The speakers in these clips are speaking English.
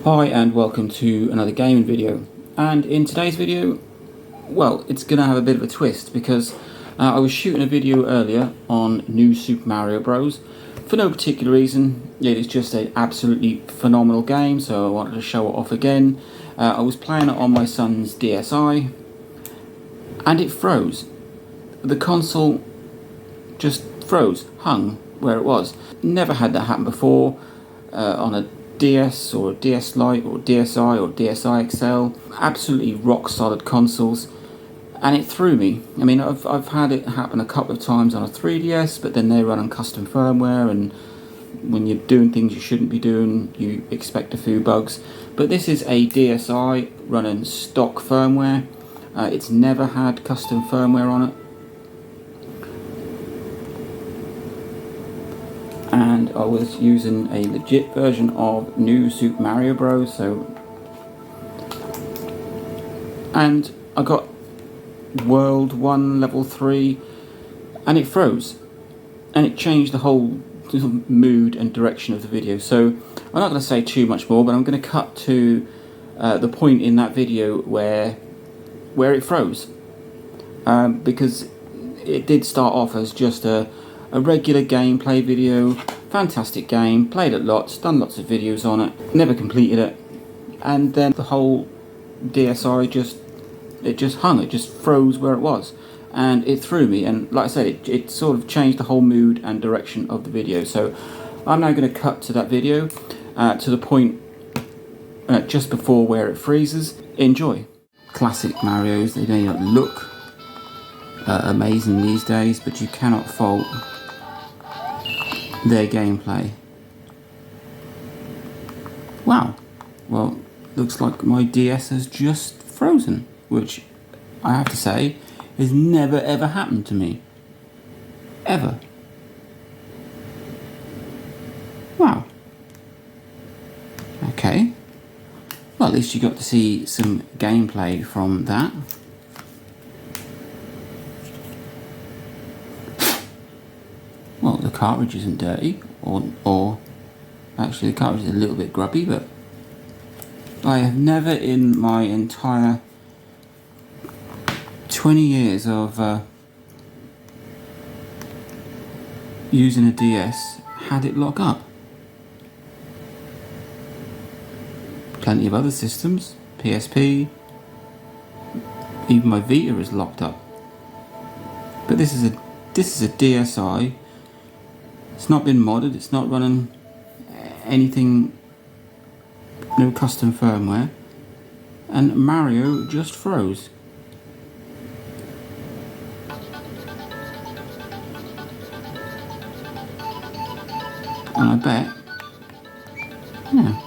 Hi and welcome to another gaming video, and in today's video, well, it's going to have a bit of a twist because I was shooting a video earlier on New Super Mario Bros. For no particular reason. It is just an absolutely phenomenal game, so I wanted to show it off again. I was playing it on my son's DSi and it froze. The console just froze, hung where it was. Never had that happen before on a DS or a DS Lite or DSi or DSi XL. Absolutely rock solid consoles, and it threw me. I mean, I've had it happen a couple of times on a 3DS, but then they run on custom firmware, and when you're doing things you shouldn't be doing, you expect a few bugs. But this is a DSi running stock firmware. It's never had custom firmware on it. And I was using a legit version of New Super Mario Bros. And I got World 1 Level 3 and it froze. And it changed the whole mood and direction of the video. So I'm not going to say too much more, but I'm going to cut to the point in that video where it froze. Because it did start off as just a regular gameplay video. Fantastic game, played it lots, done lots of videos on it, never completed it, and then the whole DSi just hung, it just froze where it was, and it threw me. And like I said, it sort of changed the whole mood and direction of the video. So I'm now going to cut to that video, to the point just before where it freezes. Enjoy. Classic Marios, they may not look amazing these days, but you cannot fault their gameplay. Wow, well, looks like my DS has just frozen, which I have to say has never ever happened to me. Ever. Wow. Okay. Well, at least you got to see some gameplay from that. Well, the cartridge isn't dirty, or actually the cartridge is a little bit grubby, but I have never in my entire 20 years of using a DS had it lock up. Plenty of other systems, PSP, even my Vita is locked up. But this is a DSi. It's not been modded, it's not running anything, no custom firmware, and Mario just froze. And I bet, yeah.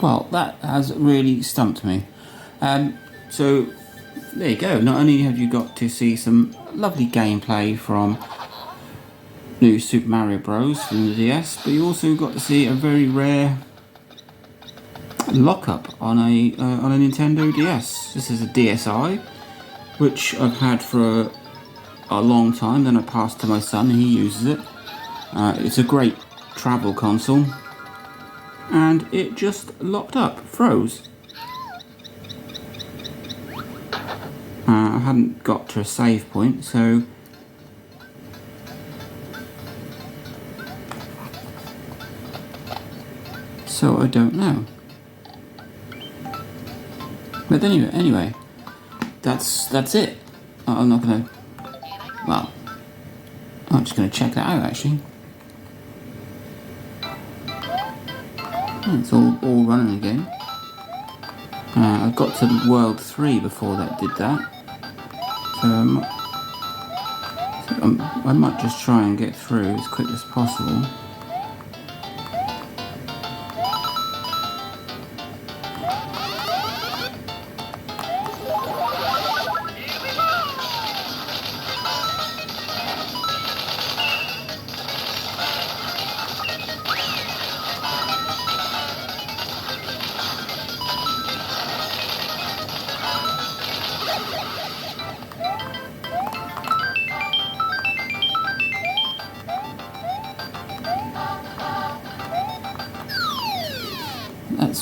Well, that has really stumped me. So there you go. Not only have you got to see some lovely gameplay from New Super Mario Bros. From the DS, but you also got to see a very rare lockup on a Nintendo DS. This is a DSi, which I've had for a long time. Then I passed to my son, and he uses it. It's a great travel console. And it just locked up, froze. I hadn't got to a save point, so I don't know. But anyway, that's it. I'm not gonna. Well, I'm just gonna check that out actually. It's all running again. I got to World 3 before that did that. So I might just try and get through as quick as possible.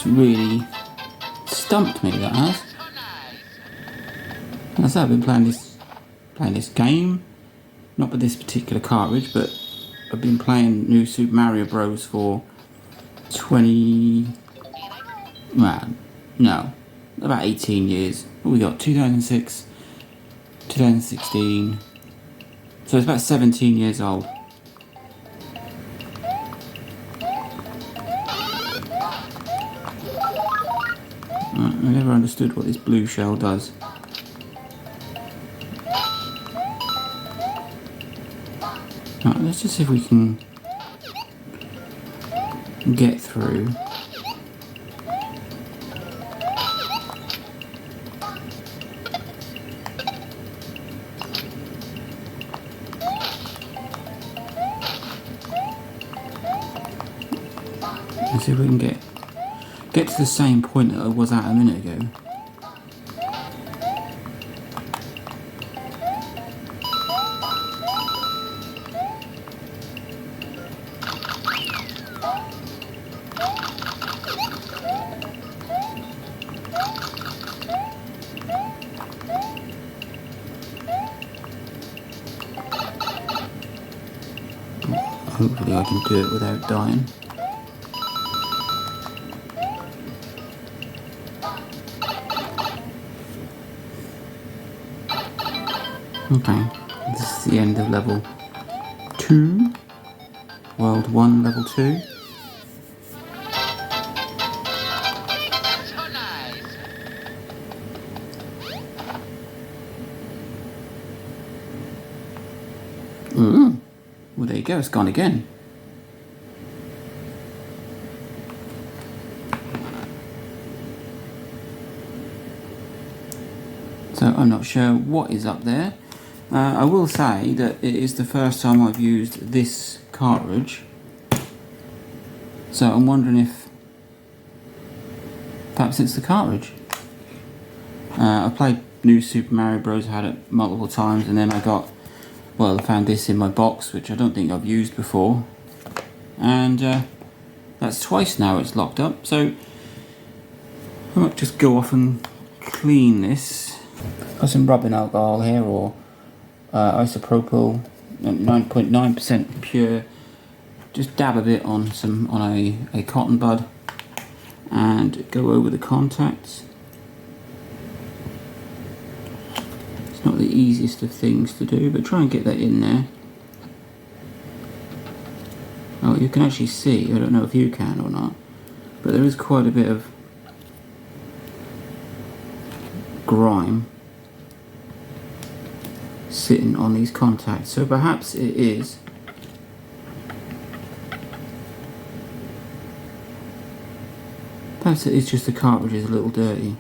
That's really stumped me, that has. As I said, I've been playing this game, not with this particular cartridge, but I've been playing New Super Mario Bros. For 20... well, no, about 18 years. What we got? 2006, 2016. So it's about 17 years old. I never understood what this blue shell does. Right, let's just see if we can get through. Let's see if we can get to the same point that I was at a minute ago. Hopefully I can do it without dying. Okay, this is the end of level 2, World 1, level 2. Well, there you go, it's gone again. So I'm not sure what is up there. I will say that it is the first time I've used this cartridge. So I'm wondering if perhaps it's the cartridge. I played New Super Mario Bros. I had it multiple times, and then I found this in my box, which I don't think I've used before. And that's twice now it's locked up. So I might just go off and clean this. Got some rubbing alcohol here, or isopropyl, 9.9% pure. Just dab a bit on a cotton bud and go over the contacts. It's not the easiest of things to do, but try and get that in there. Oh, you can actually see, I don't know if you can or not, but there is quite a bit of grime sitting on these contacts, so perhaps it is just the cartridge is a little dirty,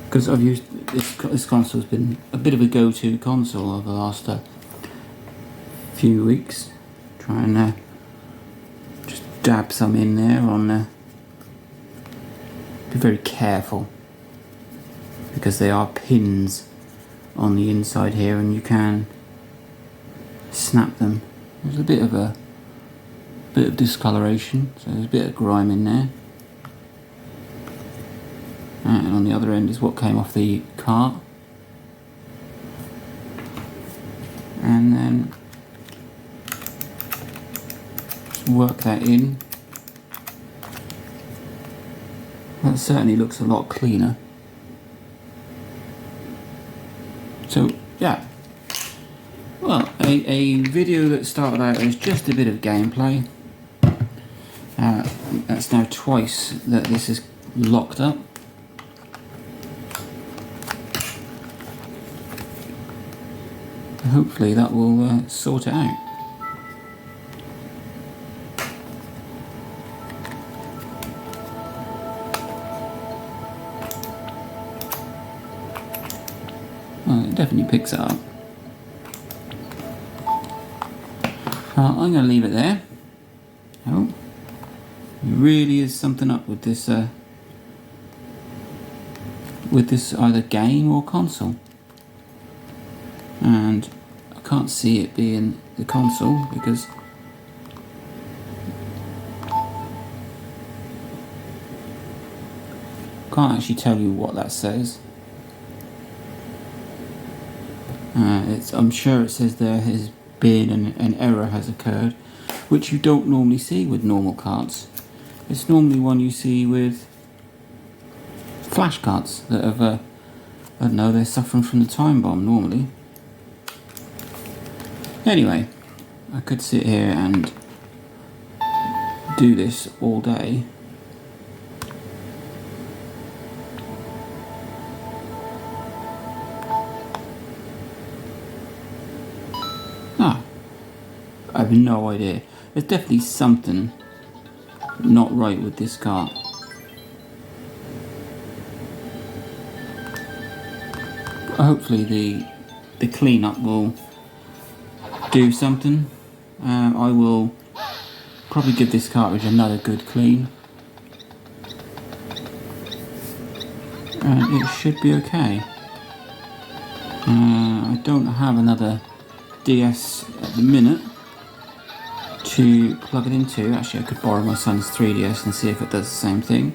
because I've used this console's been a bit of a go-to console over the last few weeks. Try and just dab some in there on be very careful, because they are pins on the inside here and you can snap them. There's a bit of discoloration, so there's a bit of grime in there. And on the other end is what came off the cart. And then just work that in. That certainly looks a lot cleaner. So yeah, well, a video that started out as just a bit of gameplay. That's now twice that this is locked up. Hopefully that will sort it out. Well, it definitely picks it up. I'm going to leave it there. Oh, there really is something up with this either game or console. And I can't see it being the console because Can't actually tell you what that says. I'm sure it says there has been an error has occurred, which you don't normally see with normal cards. It's normally one you see with flash cards that have, I don't know, they're suffering from the time bomb normally. Anyway, I could sit here and do this all day. I have no idea. There's definitely something not right with this card. Hopefully the cleanup will do something. I will probably give this cartridge another good clean, and it should be okay. I don't have another DS at the minute to plug it into. Actually, I could borrow my son's 3DS and see if it does the same thing.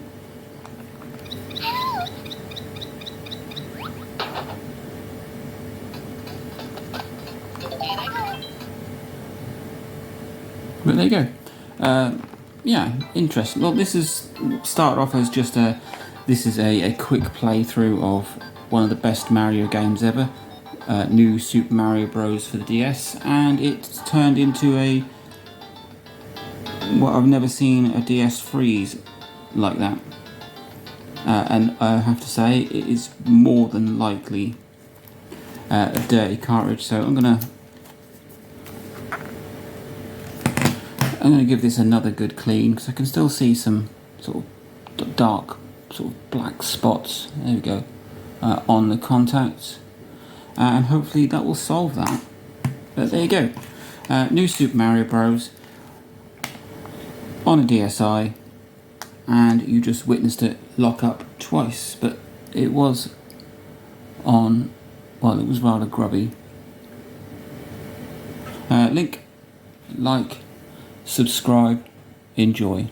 But there you go. Yeah, interesting. Well, this is started off as just this is a quick playthrough of one of the best Mario games ever, New Super Mario Bros. For the DS, and it's turned into I've never seen a DS freeze like that. And I have to say, it is more than likely a dirty cartridge. So I'm gonna give this another good clean, because I can still see some sort of dark, sort of black spots. There we go, on the contacts, and hopefully that will solve that. But there you go, New Super Mario Bros. On a DSi, and you just witnessed it lock up twice, but it was on, well, it was rather grubby. Like, subscribe, enjoy.